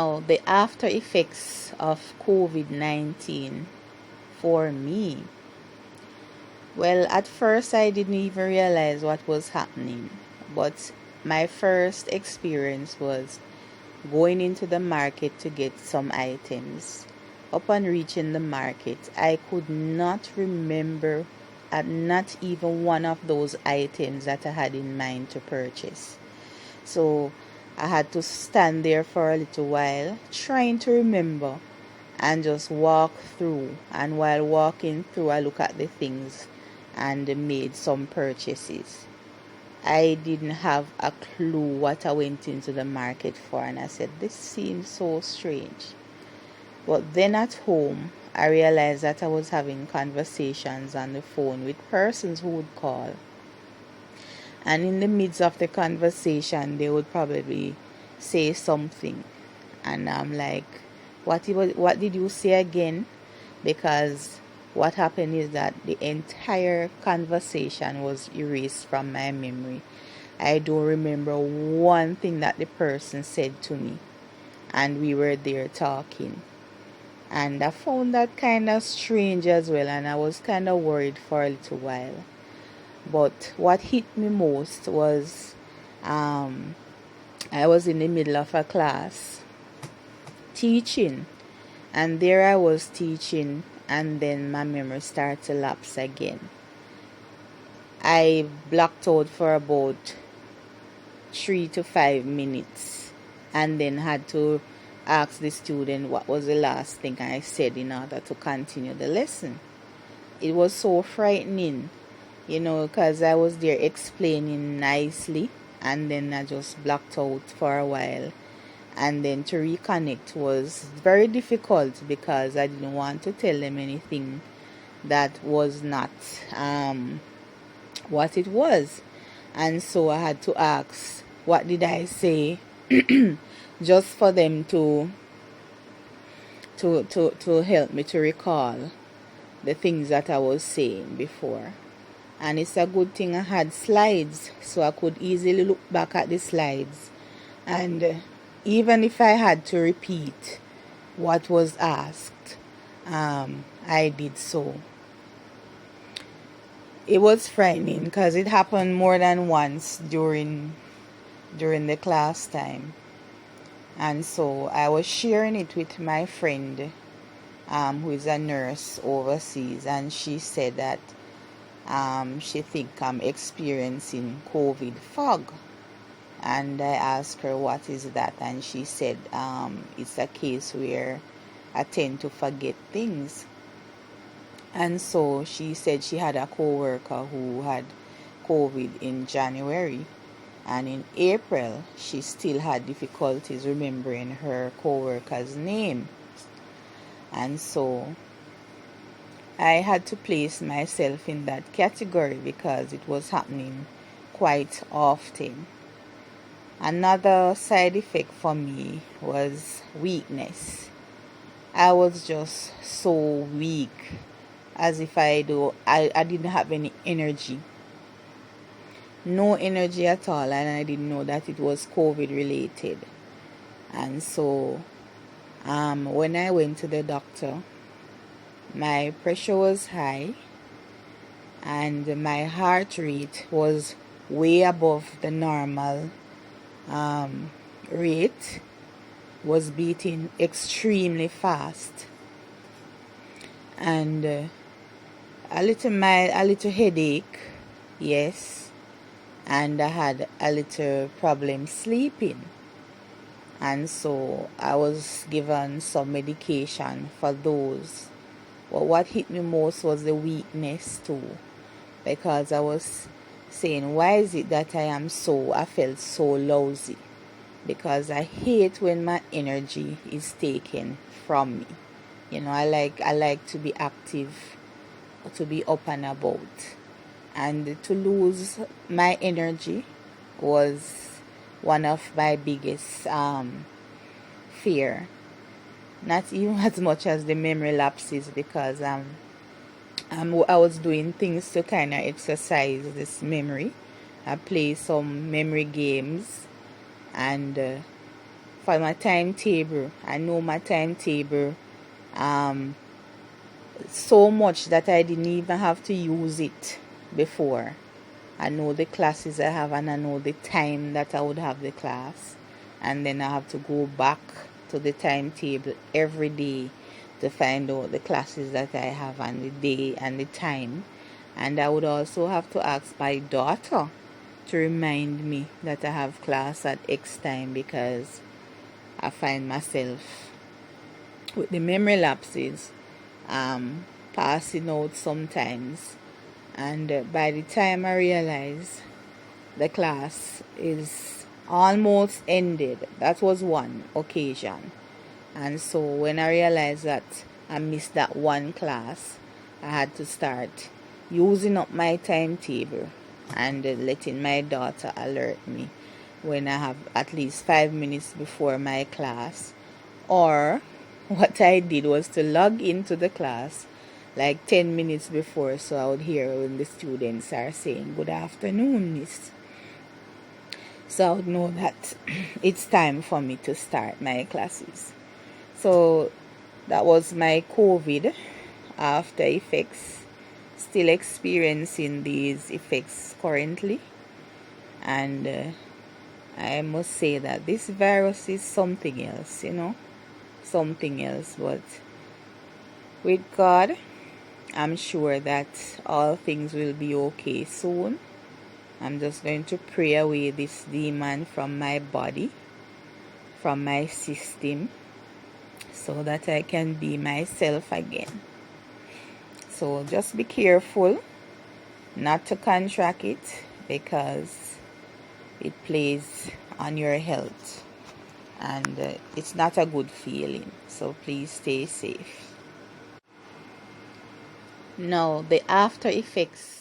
Now, the after effects of COVID-19 for me. Well, at first I didn't even realize what was happening, but my first experience was going into the market to get some items. Upon reaching the market, I could not remember not even one of those items that I had in mind to purchase. So I had to stand there for a little while trying to remember and just walk through. And while walking through, I look at the things and made some purchases. I didn't have a clue what I went into the market for, and I said, this seems so strange. But then at home, I realized that I was having conversations on the phone with persons who would call. And in the midst of the conversation, they would probably say something. And I'm like, what did you say again? Because what happened is that the entire conversation was erased from my memory. I don't remember one thing that the person said to me. And we were there talking. And I found that kind of strange as well. And I was kind of worried for a little while. But what hit me most was I was in the middle of a class teaching. And there I was teaching, and then my memory started to lapse again. I blocked out for about 3 to 5 minutes and then had to ask the student what was the last thing I said in order to continue the lesson. It was so frightening, because I was there explaining nicely, and then I just blocked out for a while. And then to reconnect was very difficult because I didn't want to tell them anything that was not what it was. And so I had to ask, what did I say? Just for them to help me to recall the things that I was saying before. And it's a good thing I had slides, so I could easily look back at the slides. And even if I had to repeat what was asked, I did so. It was frightening because it happened more than once during the class time. And so I was sharing it with my friend who is a nurse overseas, and she said that she think I'm experiencing COVID fog. And I asked her, what is that? And she said, it's a case where I tend to forget things. And so she said she had a co-worker who had COVID in January. And in April, she still had difficulties remembering her co-worker's name. And so I had to place myself in that category because it was happening quite often. Another side effect for me was weakness. I was just so weak, as if I didn't have any energy. No energy at all, and I didn't know that it was COVID related. And so when I went to the doctor, my pressure was high and my heart rate was way above the normal rate, was beating extremely fast, and a little headache, yes, and I had a little problem sleeping, and so I was given some medication for those. But what hit me most was the weakness too, because I was saying, why is it that I felt so lousy? Because I hate when my energy is taken from me. I like to be active, to be up and about. And to lose my energy was one of my biggest fear. Not even as much as the memory lapses, because I was doing things to kind of exercise this memory. I play some memory games, and for my timetable. I know my timetable so much that I didn't even have to use it before. I know the classes I have, and I know the time that I would have the class, and then I have to go back to the timetable every day to find out the classes that I have and the day and the time. And I would also have to ask my daughter to remind me that I have class at X time, because I find myself with the memory lapses passing out sometimes. And by the time I realize the class is almost ended, that was one occasion. And so when I realized that I missed that one class, I had to start using up my timetable and letting my daughter alert me when I have at least 5 minutes before my class. Or what I did was to log into the class like 10 minutes before, so I would hear when the students are saying good afternoon, miss. So I would know that it's time for me to start my classes. So that was my COVID after effects. Still experiencing these effects currently. And I must say that this virus is something else, something else. But with God, I'm sure that all things will be okay soon. I'm just going to pray away this demon from my body, from my system, so that I can be myself again. So just be careful not to contract it, because it plays on your health, and it's not a good feeling. So please stay safe. Now, the after effects